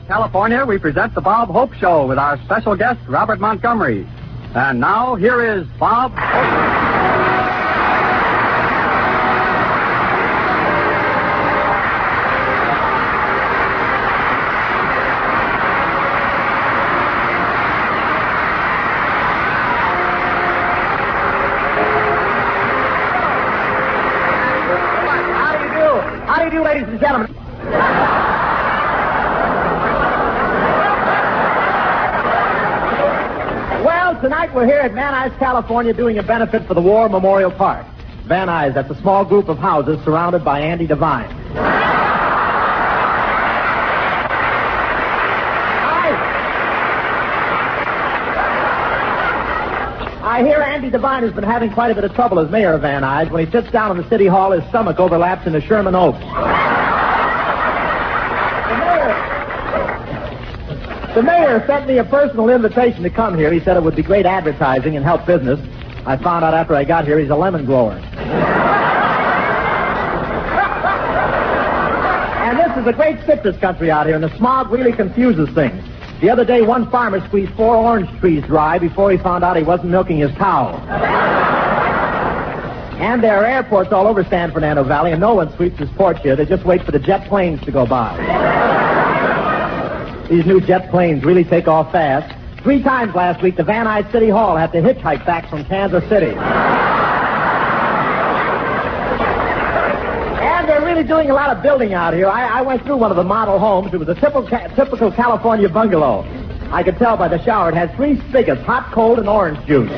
Nuys, California, we present the Bob Hope Show with our special guest, Robert Montgomery. And now, here is Bob Hope. How do you do, ladies and gentlemen? Well, tonight we're here at Van Nuys, California, doing a benefit for the War Memorial Park. Van Nuys, that's a small group of houses surrounded by Andy Devine. I hear Andy Devine has been having quite a bit of trouble as mayor of Van Nuys. When he sits down in the city hall, his stomach overlaps into Sherman Oaks. The mayor sent me a personal invitation to come here. He said it would be great advertising and help business. I found out after I got here he's a lemon grower. And this is a great citrus country out here, and the smog really confuses things. The other day, one farmer squeezed 4 orange trees dry before he found out he wasn't milking his cow. And there are airports all over San Fernando Valley, and no one sweeps his porch here. They just wait for the jet planes to go by. These new jet planes really take off fast. 3 times last week, the Van Nuys City Hall had to hitchhike back from Kansas City. And they're really doing a lot of building out here. I went through one of the model homes. It was a typical California bungalow. I could tell by the shower it had 3 spigots, hot, cold, and orange juice.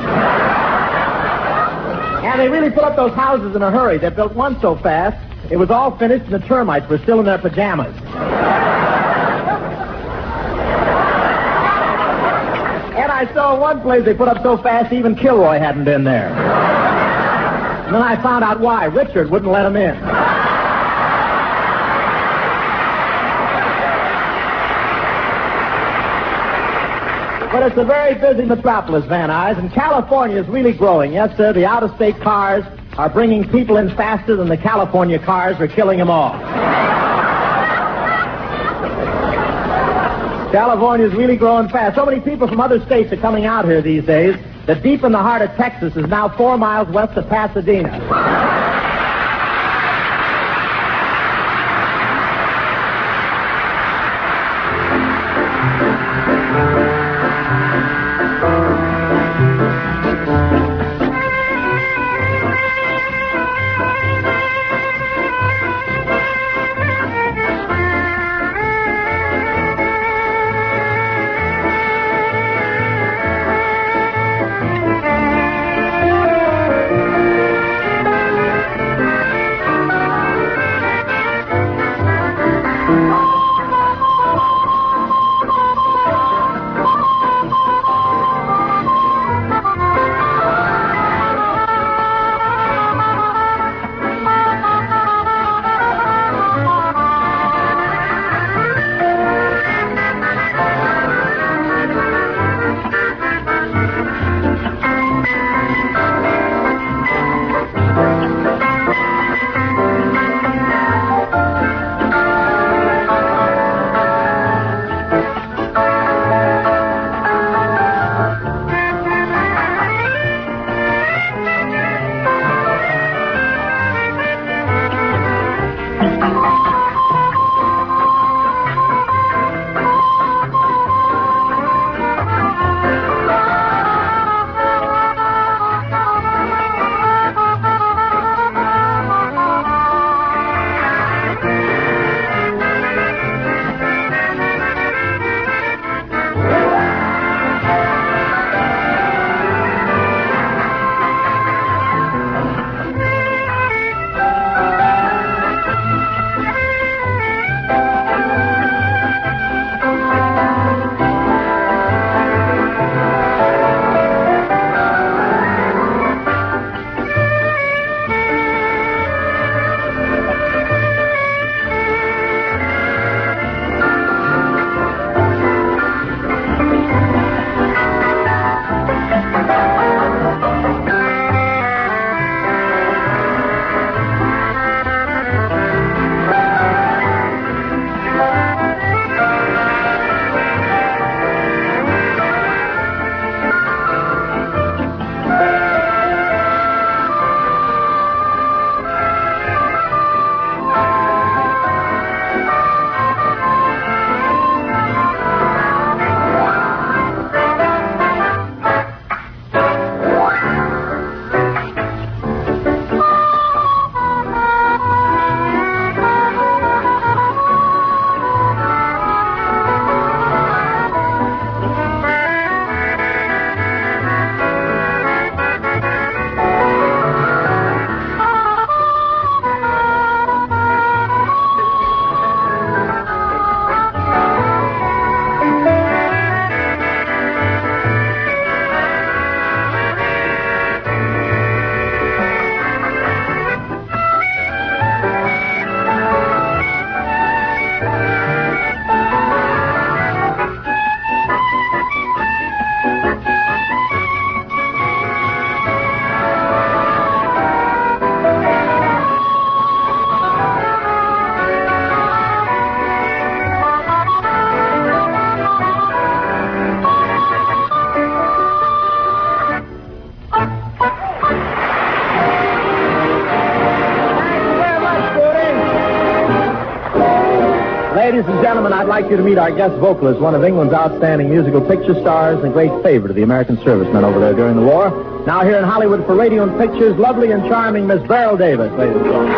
And they really put up those houses in a hurry. They built one so fast, it was all finished and the termites were still in their pajamas. And I saw one place they put up so fast even Kilroy hadn't been there. And then I found out why. Richard wouldn't let him in. But it's a very busy metropolis, Van Nuys, and California is really growing. Yes, sir, the out-of-state cars are bringing people in faster than the California cars are killing them all. California is really growing fast. So many people from other states are coming out here these days that deep in the heart of Texas is now 4 miles west of Pasadena. gentlemen, I'd like you to meet our guest vocalist, one of England's outstanding musical picture stars and a great favorite of the American servicemen over there during the war. Now here in Hollywood for radio and pictures, lovely and charming Miss Beryl Davis, ladies and gentlemen.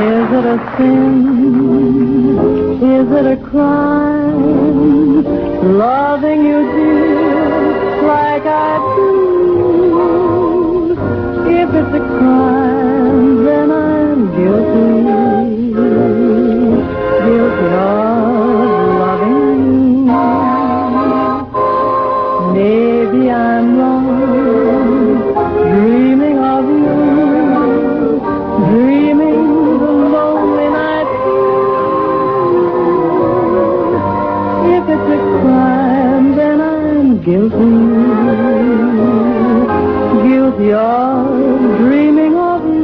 Is it a sin? Is it a crime? Loving you, dear, like I do. If it's a crime, then I'm guilty. Guilty of loving you. Maybe I'm wrong, dreaming of you, dreaming the lonely night through. If it's a crime, then I'm guilty. Guilty of dreaming of you.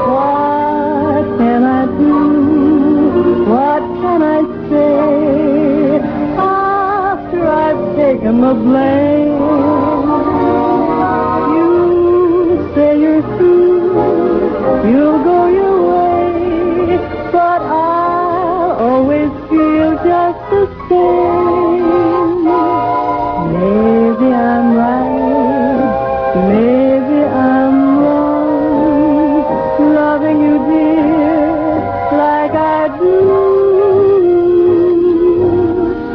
What can I do? What can I say after I've taken the blame? You say you're through, you'll go your way, but I'll always feel just the same. Maybe I'm right, maybe I'm wrong, loving you, dear, like I do.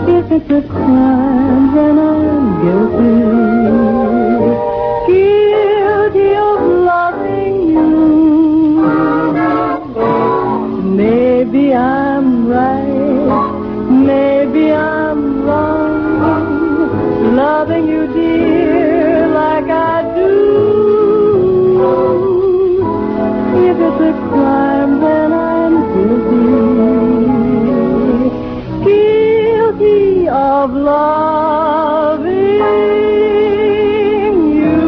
If it's a crime, then I'm guilty. Guilty of loving you. Maybe I'm right, maybe I'm wrong, loving you, dear, like I do. If it's a crime, then I'm guilty. Guilty of loving you.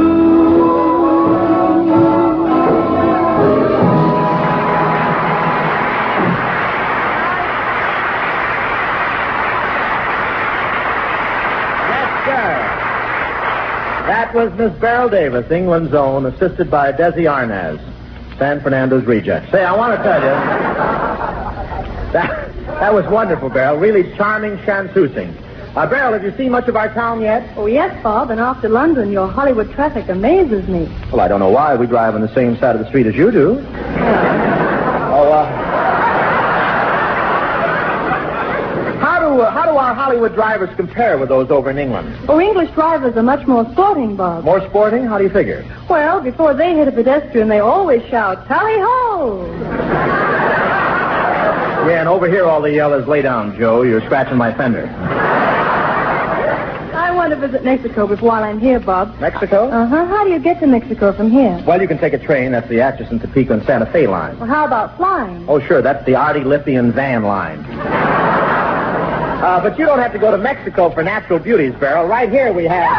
That was Miss Beryl Davis, England's own, assisted by Desi Arnaz, San Fernando's reject. Say, I want to tell you, that was wonderful, Beryl. Really charming chansousing. Beryl, have you seen much of our town yet? Oh, yes, Bob, and after London, your Hollywood traffic amazes me. Well, I don't know why. We drive on the same side of the street as you do. How do our Hollywood drivers compare with those over in England? Oh, English drivers are much more sporting, Bob. More sporting? How do you figure? Well, before they hit a pedestrian, they always shout, tally-ho! Yeah, and over here all they yell is, lay down, Joe. You're scratching my fender. I want to visit Mexico while I'm here, Bob. Mexico? Uh-huh. How do you get to Mexico from here? Well, you can take a train. That's the Atchison, Topeka, and Santa Fe line. Well, how about flying? Oh, sure. That's the Artie Lithian van line. But you don't have to go to Mexico for natural beauties, Beryl. Right here we have...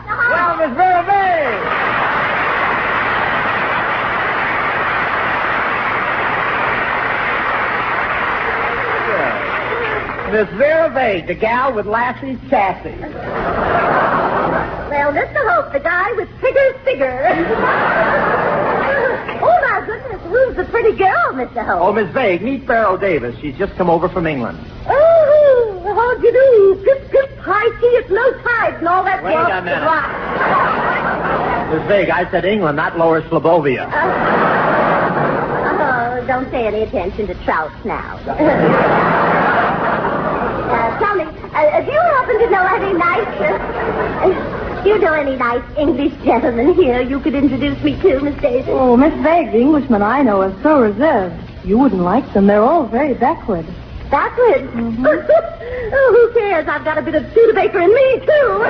Well, Miss Vera Bay! Miss Vera Bay, the gal with Lassie's chassis. Well, Mr. Hope, the guy with Tigger's figure. Oh, my goodness, who's the pretty girl, Mr. Hope? Oh, Miss Vague, meet Beryl Davis. She's just come over from England. Oh, how do you do? Skip, skip, high tea at low tide and all that. Wait a minute. Miss Vague, I said England, not Lower Slobovia. Oh, don't pay any attention to trouts now. Tell me, do you happen to know any nice... do you know any nice English gentlemen here you could introduce me to, Miss Daisy? Oh, Miss Vague, the Englishmen I know are so reserved. You wouldn't like them. They're all very backward. Backward? Mm-hmm. Oh, who cares? I've got a bit of Studebaker in me, too.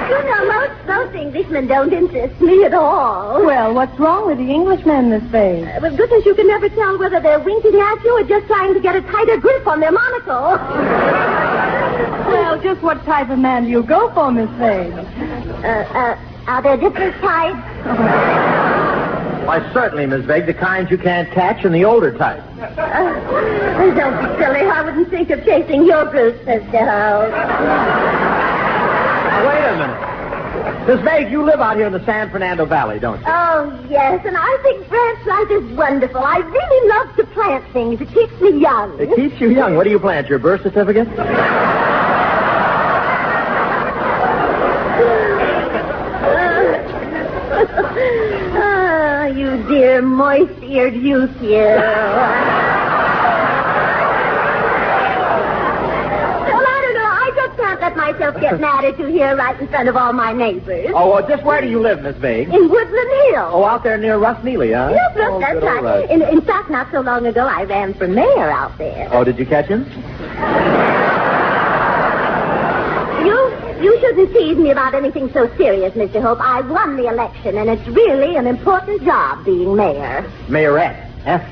You know, most Englishmen don't interest me at all. Well, what's wrong with the Englishmen, Miss Vague? Well, goodness, you can never tell whether they're winking at you or just trying to get a tighter grip on their monocle. Well, just what type of man do you go for, Miss Vague? Are there different types? Why, certainly, Miss Vague, the kind you can't catch and the older type. Don't be silly. I wouldn't think of chasing your goose, Mr. Howe. a minute. Miss Meg, you live out here in the San Fernando Valley, don't you? Oh, yes, and I think branch life is wonderful. I really love to plant things. It keeps me young. It keeps you young. What do you plant, your birth certificate? Oh, you dear moist-eared youth, you. Let myself get mad at you here right in front of all my neighbors. Oh, well, just where do you live, Miss Meg? In Woodland Hill. Oh, out there near Russ Neely, huh? Yes, oh, that's good old right. Russ. In fact, not so long ago, I ran for mayor out there. Oh, did you catch him? You shouldn't tease me about anything so serious, Mr. Hope. I won the election, and it's really an important job being mayor. Mayorette. F.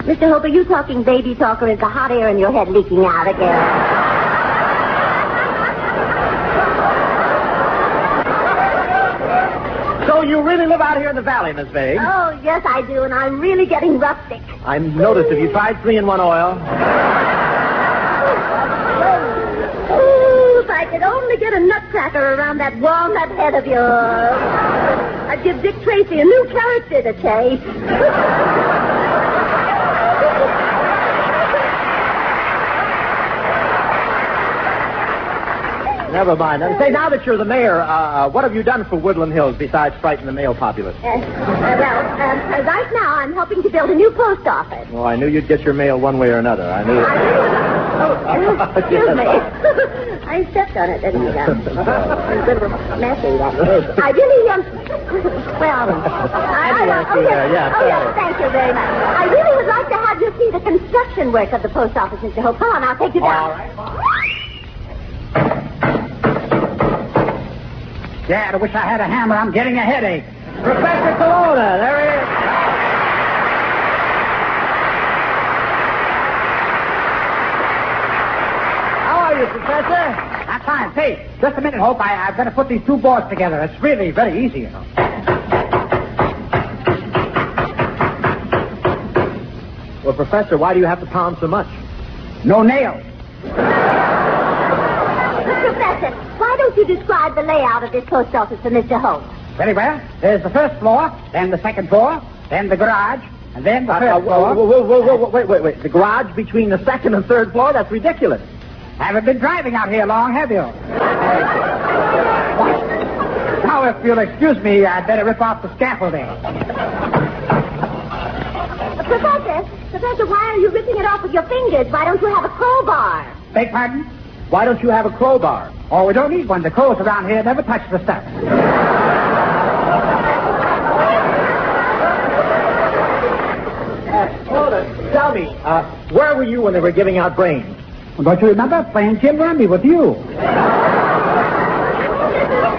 Mr. Hope, are you talking baby talk, or is the hot air in your head leaking out again? So you really live out here in the valley, Miss Meg? Oh, yes, I do, and I'm really getting rustic. I noticed. Have you tried 3-in-1 oil? Oh, if I could only get a nutcracker around that walnut head of yours. I'd give Dick Tracy a new character to chase. Never mind. Say, now that you're the mayor, what have you done for Woodland Hills besides frighten the male populace? Right now I'm helping to build a new post office. Well, I knew you'd get your mail one way or another. I knew it. Excuse me. I stepped on it, didn't I? It was a little messy, that is. I really, thank you very much. I really would like to have you see the construction work of the post office, Mr. Hope. Come on, I'll take you down. All right. Dad, I wish I had a hammer. I'm getting a headache. Professor Colonna, there he is. How are you, Professor? I'm fine. Say, just a minute, Hope. I've got to put these two boards together. It's really very easy, you know. Well, Professor, why do you have to pound so much? No nails. Professor, why don't you describe the layout of this post office for Mr. Hope? Very well. There's the first floor, then the second floor, then the garage, and then the third floor. Wait. The garage between the second and third floor? That's ridiculous. Haven't been driving out here long, have you? Now, if you'll excuse me, I'd better rip off the scaffolding. Professor, why are you ripping it off with your fingers? Why don't you have a crowbar? Beg pardon? Why don't you have a crowbar? Oh, we don't need one. The crows around here never touch the stuff. Tell me, where were you when they were giving out brains? Well, don't you remember playing Jim Rummy with you?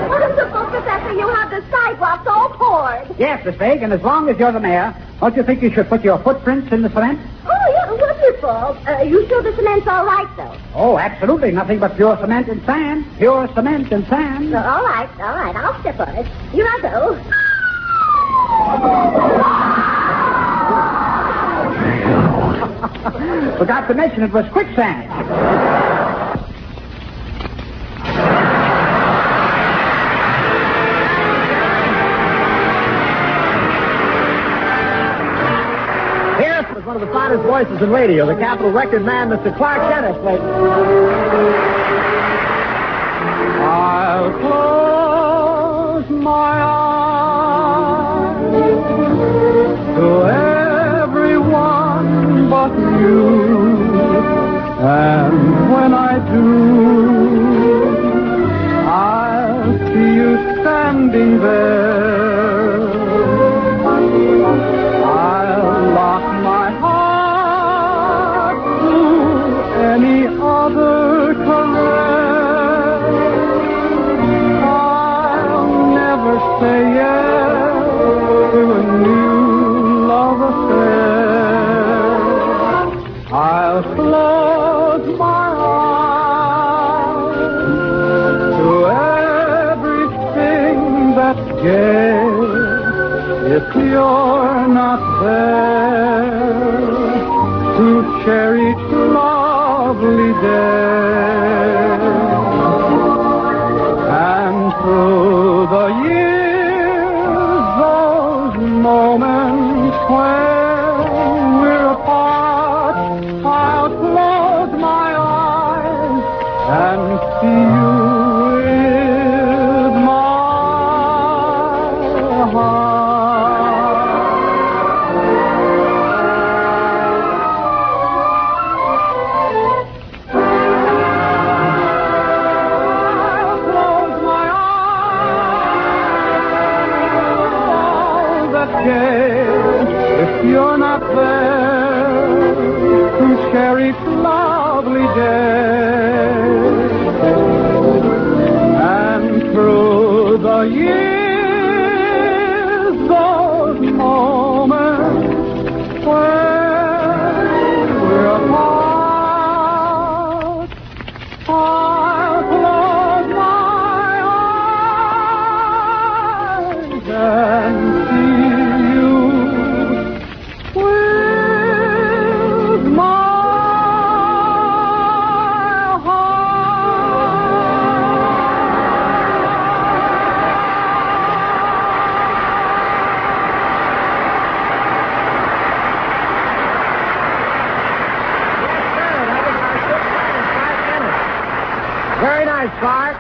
Wonderful, Professor. You have the sidewalks all poured. Yes, Miss Meg, and as long as you're the mayor, don't you think you should put your footprints in the cement? Oh, yeah, wonderful. You sure the cement's all right, though? Oh, absolutely. Nothing but pure cement and sand. Pure cement and sand. All right. I'll step on it. Here I go. Forgot to mention it was quicksand. Here was one of the finest voices in radio, the Capitol record man, Mr. Clark Dennis. I'll close my eyes to everyone but you, and when I do, I'll see you standing there. I'll lock my heart to any other caress. Art.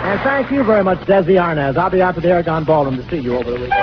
And thank you very much, Desi Arnaz. I'll be out to the Aragon Ballroom to see you over the weekend.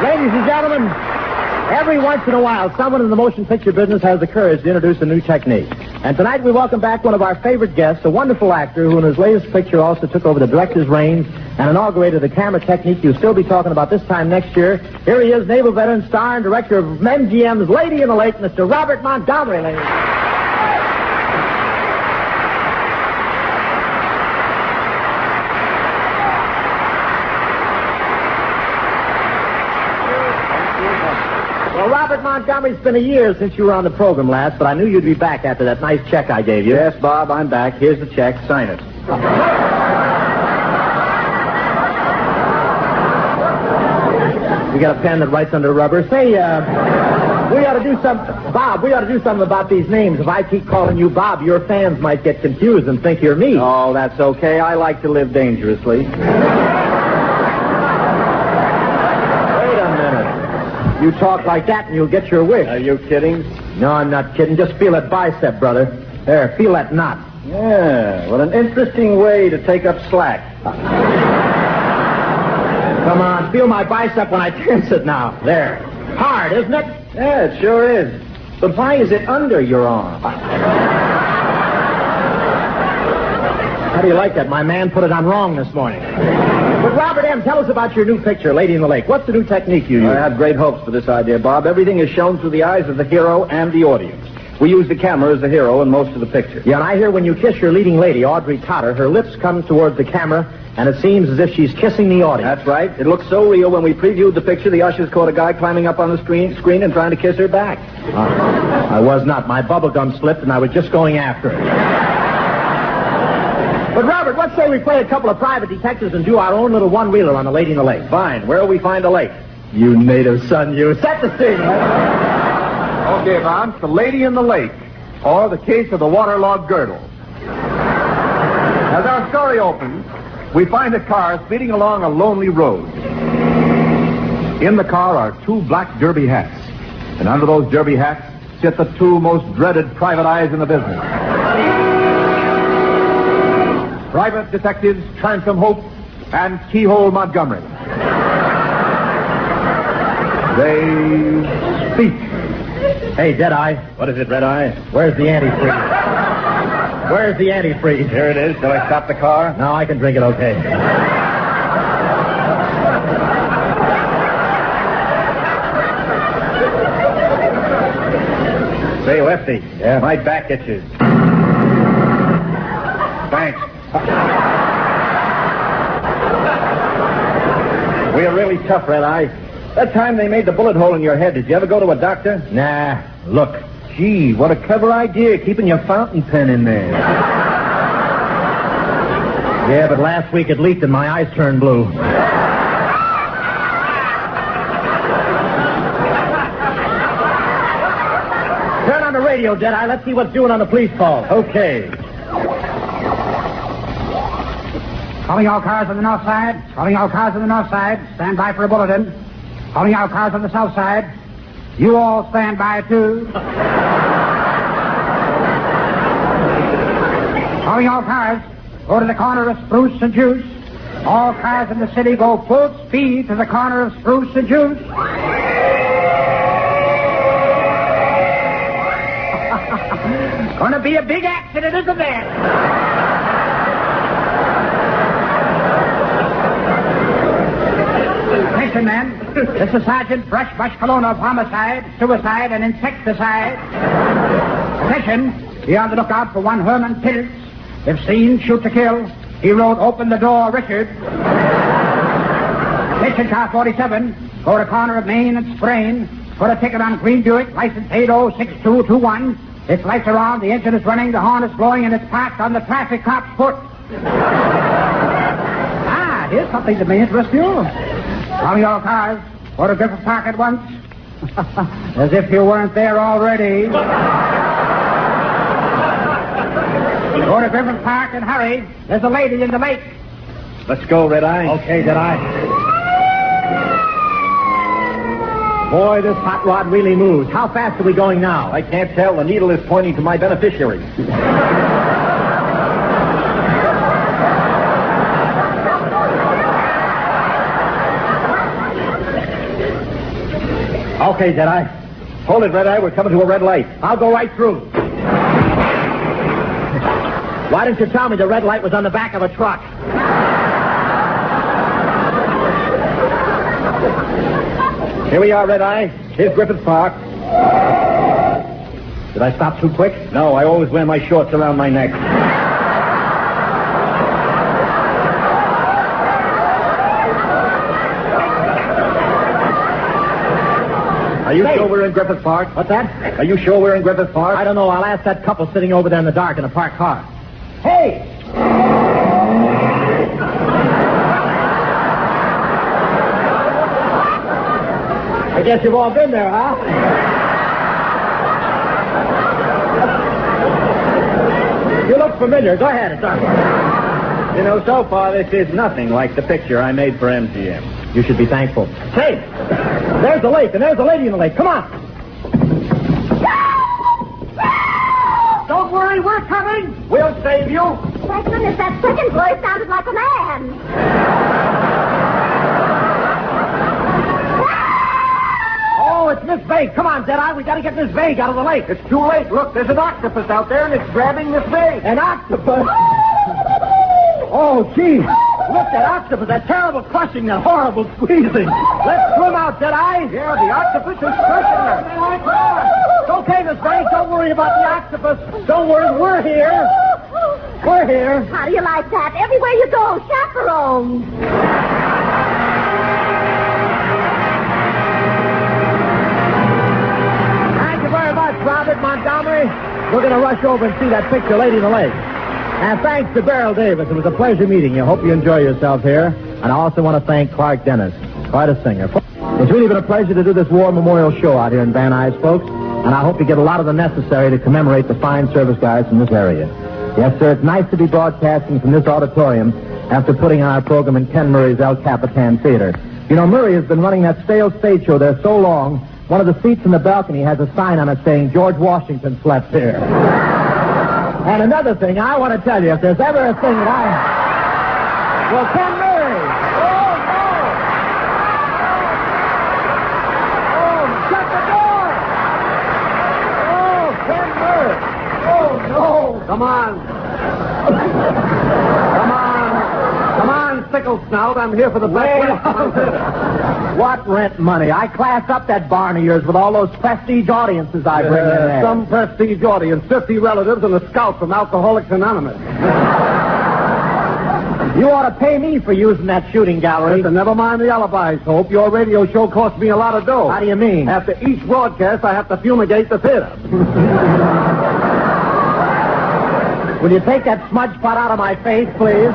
Ladies and gentlemen, every once in a while, someone in the motion picture business has the courage to introduce a new technique. And tonight we welcome back one of our favorite guests, a wonderful actor who in his latest picture also took over the director's reins and inaugurated the camera technique you'll still be talking about this time next year. Here he is, naval veteran, star, and director of MGM's Lady in the Lake, Mr. Robert Montgomery, ladies. Well, Robert Montgomery, it's been a year since you were on the program last, but I knew you'd be back after that nice check I gave you. Yes, Bob, I'm back. Here's the check. Sign it. You got a pen that writes under rubber. Say, we ought to do something. Bob, we ought to do something about these names. If I keep calling you Bob, your fans might get confused and think you're me. Oh, that's okay. I like to live dangerously. You talk like that and you'll get your wish. Are you kidding? No, I'm not kidding. Just feel that bicep, brother. There, feel that knot. Yeah, what an interesting way to take up slack. Come on, feel my bicep when I tense it now. There. Hard, isn't it? Yeah, it sure is. But why is it under your arm? How do you like that? My man put it on wrong this morning. But Robert M., tell us about your new picture, Lady in the Lake. What's the new technique you use? I have great hopes for this idea, Bob. Everything is shown through the eyes of the hero and the audience. We use the camera as the hero in most of the picture. Yeah, and I hear when you kiss your leading lady, Audrey Totter, her lips come towards the camera, and it seems as if she's kissing the audience. That's right. It looks so real. When we previewed the picture, the ushers caught a guy climbing up on the screen and trying to kiss her back. I was not. My bubblegum slipped, and I was just going after it. But, Robert, let's say we play a couple of private detectives and do our own little one-reeler on the Lady in the Lake. Fine. Where'll we find a lake? You native son, you. Set the scene, man. Okay, Bob. The Lady in the Lake, or the case of the waterlogged girdle. As our story opens, we find a car speeding along a lonely road. In the car are two black derby hats. And under those derby hats sit the two most dreaded private eyes in the business. Private Detectives Transom Hope and Keyhole Montgomery. They speak. Hey, Deadeye. What is it, Red Eye? Where's the antifreeze? Where's the antifreeze? Here it is. Shall I stop the car? No, I can drink it okay. Say, Lefty. Yeah? My back itches. Thanks. We're really tough, Red Eye. That time they made the bullet hole in your head, did you ever go to a doctor? Nah, look. Gee, what a clever idea, keeping your fountain pen in there. Yeah, but last week it leaked and my eyes turned blue. Turn on the radio, Deadeye. Let's see what's doing on the police call. Okay. Calling all cars on the north side. Calling all cars on the north side. Stand by for a bulletin. Calling all cars on the south side. You all stand by, too. Calling all cars. Go to the corner of Spruce and Juice. All cars in the city go full speed to the corner of Spruce and Juice. Gonna be a big accident, isn't there? Listen, men. This is Sergeant Brush Colonna of homicide, suicide, and insecticide. Attention. Be on the lookout for one Herman Pilz. If seen, shoot to kill. He wrote, "Open the door, Richard." Attention, car 47. Go to corner of Main and Sprain. Put a ticket on Green Buick, license 806221. Its lights are on, the engine is running, the horn is blowing, and it's parked on the traffic cop's foot. Here's something that may interest you. Calling all cars. Go to Griffith Park at once. As if you weren't there already. Go to Griffith Park and hurry. There's a lady in the lake. Let's go, Red Eye. Okay, Deadeye. Boy, this hot rod really moves. How fast are we going now? I can't tell. The needle is pointing to my beneficiary. Okay, Deadeye. Hold it, Red Eye. We're coming to a red light. I'll go right through. Why didn't you tell me the red light was on the back of a truck? Here we are, Red Eye. Here's Griffith Park. Did I stop too quick? No, I always wear my shorts around my neck. Are you sure we're in Griffith Park? What's that? Are you sure we're in Griffith Park? I don't know. I'll ask that couple sitting over there in the dark in a parked car. Hey! I guess you've all been there, huh? You look familiar. Go ahead. It's all right. You know, so far this is nothing like the picture I made for MGM. You should be thankful. Hey! There's the lake, and there's a lady in the lake. Come on. Don't worry, we're coming. We'll save you. Thank goodness that second voice sounded like a man. Oh, it's Miss Vague. Come on, Deadeye. We got to get Miss Vague out of the lake. It's too late. Look, there's an octopus out there, and it's grabbing Miss Bay. An octopus? Oh, gee. Look, that octopus, that terrible crushing, that horrible squeezing. Let's swim out, Deadeye. Yeah, the octopus is crushing her. It's okay, Miss Vague. Don't worry about the octopus. Don't worry. We're here. We're here. How do you like that? Everywhere you go, chaperones. Thank you very much, Robert Montgomery. We're going to rush over and see that picture, Lady in the Lake. And thanks to Beryl Davis. It was a pleasure meeting you. Hope you enjoy yourself here. And I also want to thank Clark Dennis, quite a singer. It's really been a pleasure to do this War Memorial Show out here in Van Nuys, folks. And I hope you get a lot of the necessary to commemorate the fine service guys from this area. Yes, sir, it's nice to be broadcasting from this auditorium after putting on our program in Ken Murray's El Capitan Theater. You know, Murray has been running that stale stage show there so long, one of the seats in the balcony has a sign on it saying, George Washington slept here. And another thing, I want to tell you, if there's ever a thing that Well, Ken Murray! Oh, no! Oh, shut the door! Oh, Ken Murray! Oh, no! Come on. Come on, Sickle Snout. I'm here for the best. What rent money? I class up that barn of yours with all those prestige audiences I bring in there. Some prestige audience, 50 relatives, and a scout from Alcoholics Anonymous. You ought to pay me for using that shooting gallery. Listen, never mind the alibis, Hope. Your radio show cost me a lot of dough. How do you mean? After each broadcast, I have to fumigate the theater. Will you take that smudge pot out of my face, please?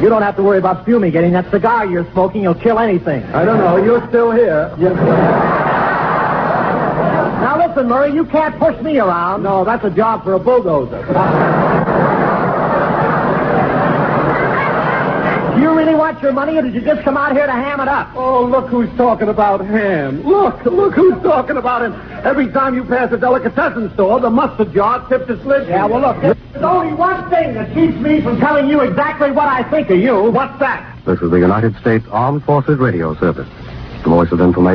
You don't have to worry about fumigating. That cigar you're smoking will kill anything. I don't know. You're still here. Now listen, Murray, you can't push me around. No, that's a job for a bulldozer. Do you really want your money, or did you just come out here to ham it up? Oh, look who's talking about ham. Look who's talking about him. Every time you pass a delicatessen store, the mustard jar tips its lid. Yeah, well, look, there's only one thing that keeps me from telling you exactly what I think of you. What's that? This is the United States Armed Forces Radio Service. The voice of information.